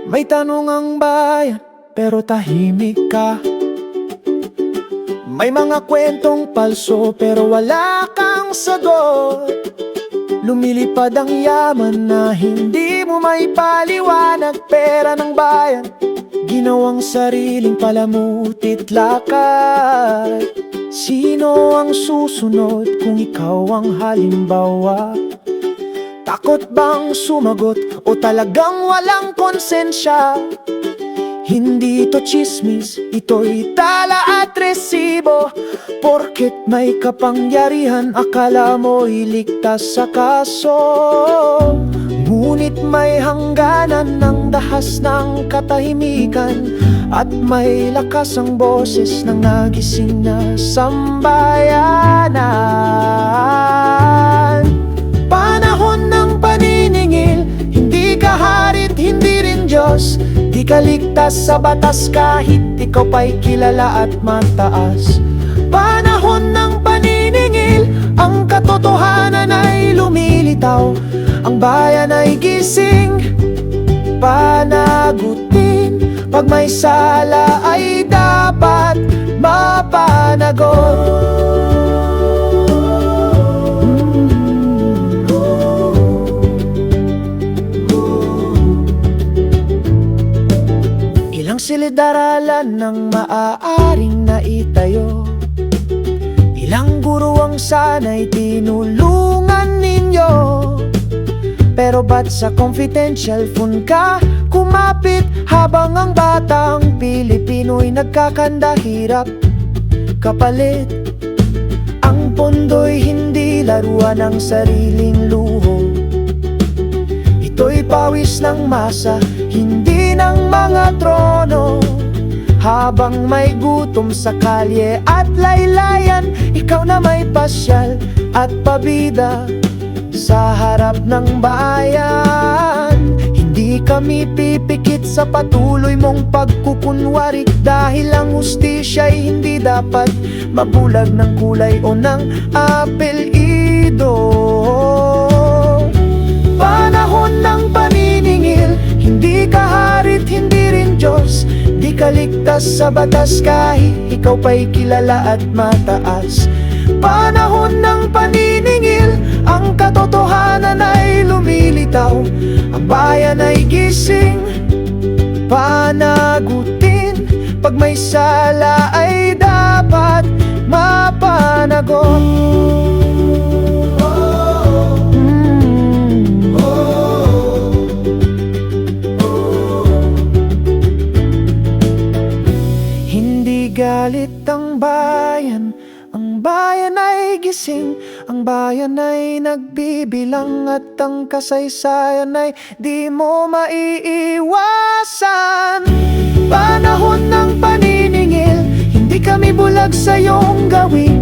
May tanong ang bayan, pero tahimik ka. May mga kwentong palso, pero wala kang sagot. Lumilipad ang yaman na hindi mo maipaliwanag. Pera ng bayan, ginawang sariling palamutit lakad. Sino ang susunod kung ikaw ang halimbawa? Takot bang sumagot o talagang walang konsensya? Hindi ito chismis, ito'y tala at resibo. Porket may kapangyarihan, akala mo'y ligtas sa kaso. Ngunit may hangganan ng dahas ng katahimikan, at may lakas ang boses ng nagising na sambayanan. Panahon ng paniningil, hindi ka harit, hindi rin Diyos. Di ka ligtas sa batas kahit ikaw pa'y kilala at mataas. Panahon ng paniningil, ang katotohanan ay lumilitaw. Ang bayan ay gising, panagutin. Pag may sala ay dapat mapanagot. Ilang silid-aralan ng maaaring naitayo, ilang guro ang sana'y tinulungan ninyo. Pero ba't sa confidential phone ka kumapit, habang ang batang Pilipino'y nagkakanda hirap kapalit? Ang pondo'y hindi laruan ng sariling luho. Ito'y pawis ng masa, hindi ng mga trono. Habang may gutom sa kalye at laylayan, ikaw na may pasyal at pabida sa harap ng bayan. Hindi kami pipikit sa patuloy mong pagkukunwari, dahil ang hustisya'y hindi dapat mabulag ng kulay o ng apelyido. Panahon ng paniningil, hindi ka harit, hindi rin Diyos. Di ka ligtas sa batas kahit ikaw pa'y kilala at mataas. Panahon ng paniningil, ang katotohanan ay lumilitaw. Ang bayan ay gising, panagutin. Pag may sala ay dapat mapanagot. Hindi galit ang bayan ay gising. Ang bayan ay nagbibilang, at ang kasaysayan ay di mo maiiwasan. Panahon ng paniningil, hindi kami bulag sa iyong gawin.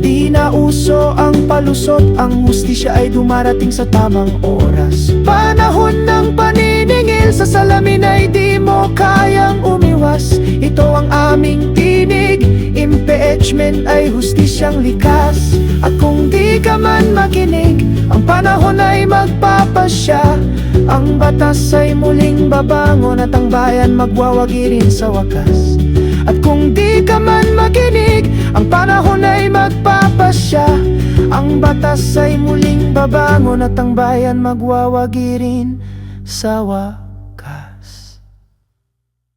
Di na uso ang palusot, ang hustisya ay dumarating sa tamang oras. Panahon ng paniningil, sa salamin ay di mo kayang umiwas. Ito ang aming tinig, impeachment ay hustisyang likas. At kung di ka man makinig, ang panahon ay magpapasya. Ang batas ay muling babangon, at ang bayan magwawagi rin sa wakas. At kung di ka man makinig, ang panahon ay magpapasya. Ang batas ay muling babangon, at ang bayan magwawagi rin sa wakas.